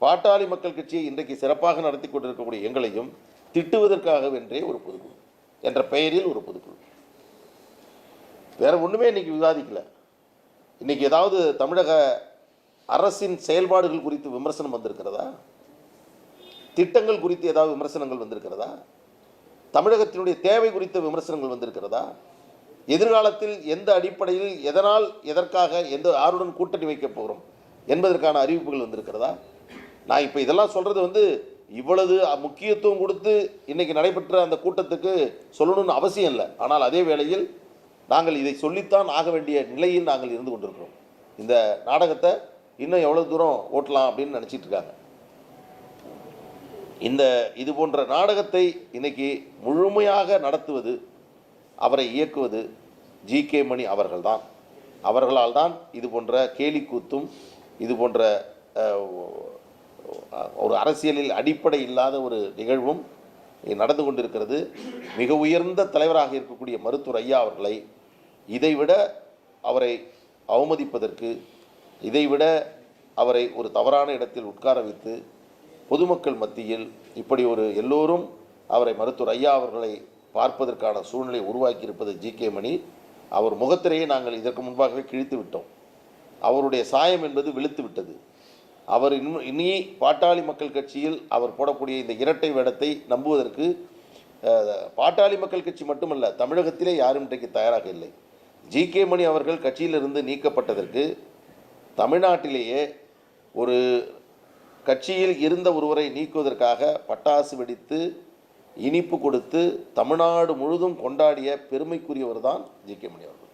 பாட்டாளி மக்கள் கட்சியை இன்றைக்கு சிறப்பாக நடத்தி கொண்டிருக்கக்கூடிய எங்களையும் திட்டுவதற்காகவென்றே ஒரு பொதுக்குழு என்ற பெயரில் ஒரு பொதுக்குழு. வேற ஒன்றுமே இன்னைக்கு விவாதிக்கல. இன்னைக்கு ஏதாவது தமிழக அரசின் செயல்பாடுகள் குறித்து விமர்சனம் வந்திருக்கிறதா? திட்டங்கள் குறித்து ஏதாவது விமர்சனங்கள் வந்திருக்கிறதா? தமிழகத்தினுடைய தேவை குறித்த விமர்சனங்கள் வந்திருக்கிறதா? எதிர்காலத்தில் எந்த அடிப்படையில் எதனால் எதற்காக எந்த யாருடன் கூட்டணி வைக்கப் போகிறோம் என்பதற்கான அறிவிப்புகள் வந்திருக்கிறதா? நான் இப்போ இதெல்லாம் சொல்கிறது இவ்வளவு முக்கியத்துவம் கொடுத்து இன்றைக்கி நடைபெற்ற அந்த கூட்டத்துக்கு சொல்லணும்னு அவசியம் இல்லை. ஆனால் அதே வேளையில் நாங்கள் இதை சொல்லித்தான் ஆக வேண்டிய நிலையில் நாங்கள் இருந்து கொண்டிருக்கிறோம். இந்த நாடகத்தை இன்னும் எவ்வளோ தூரம் ஓட்டலாம் அப்படின்னு நினச்சிட்டு இருக்காங்க. இது போன்ற நாடகத்தை இன்னைக்கு முழுமையாக நடத்துவது, அவரை இயக்குவது ஜி.கே. மணி அவர்கள்தான். அவர்களால் தான் இது போன்ற கேலிக்கூத்தும் இது போன்ற ஒரு அரசியலில் அடிப்படை இல்லாத ஒரு நிகழ்வும் நடந்து கொண்டிருக்கிறது. மிக உயர்ந்த தலைவராக இருக்கக்கூடிய மருத்துவர் ஐயா அவர்களை இதைவிட அவரை அவமதிப்பதற்கு, இதைவிட அவரை ஒரு தவறான இடத்தில் உட்கார வைத்து பொதுமக்கள் மத்தியில் இப்படி ஒரு எல்லோரும் அவரை மருத்துவர் ஐயா அவர்களை பார்ப்பதற்கான சூழ்நிலை உருவாக்கியிருப்பது ஜி.கே. மணி. அவர் முகத்திரையை நாங்கள் இதற்கு முன்பாகவே கிழித்து விட்டோம். அவருடைய சாயம் என்பது வெளுத்து விட்டது. அவர் இனி பாட்டாளி மக்கள் கட்சியில் அவர் போடக்கூடிய இந்த இரட்டை வேடத்தை நம்புவதற்கு பாட்டாளி மக்கள் கட்சி மட்டுமல்ல, தமிழகத்திலே யாரும் இன்றைக்கு தயாராக இல்லை. ஜி.கே. மணி அவர்கள் கட்சியிலிருந்து நீக்கப்பட்டதற்கு தமிழ்நாட்டிலேயே ஒரு கட்சியில் இருந்த ஒருவரை நீக்குவதற்காக பட்டாசு வெடித்து இனிப்பு கொடுத்து தமிழ்நாடு முழுதும் கொண்டாடிய பெருமைக்குரியவர் தான் ஜி.கே. மணி அவர்கள்.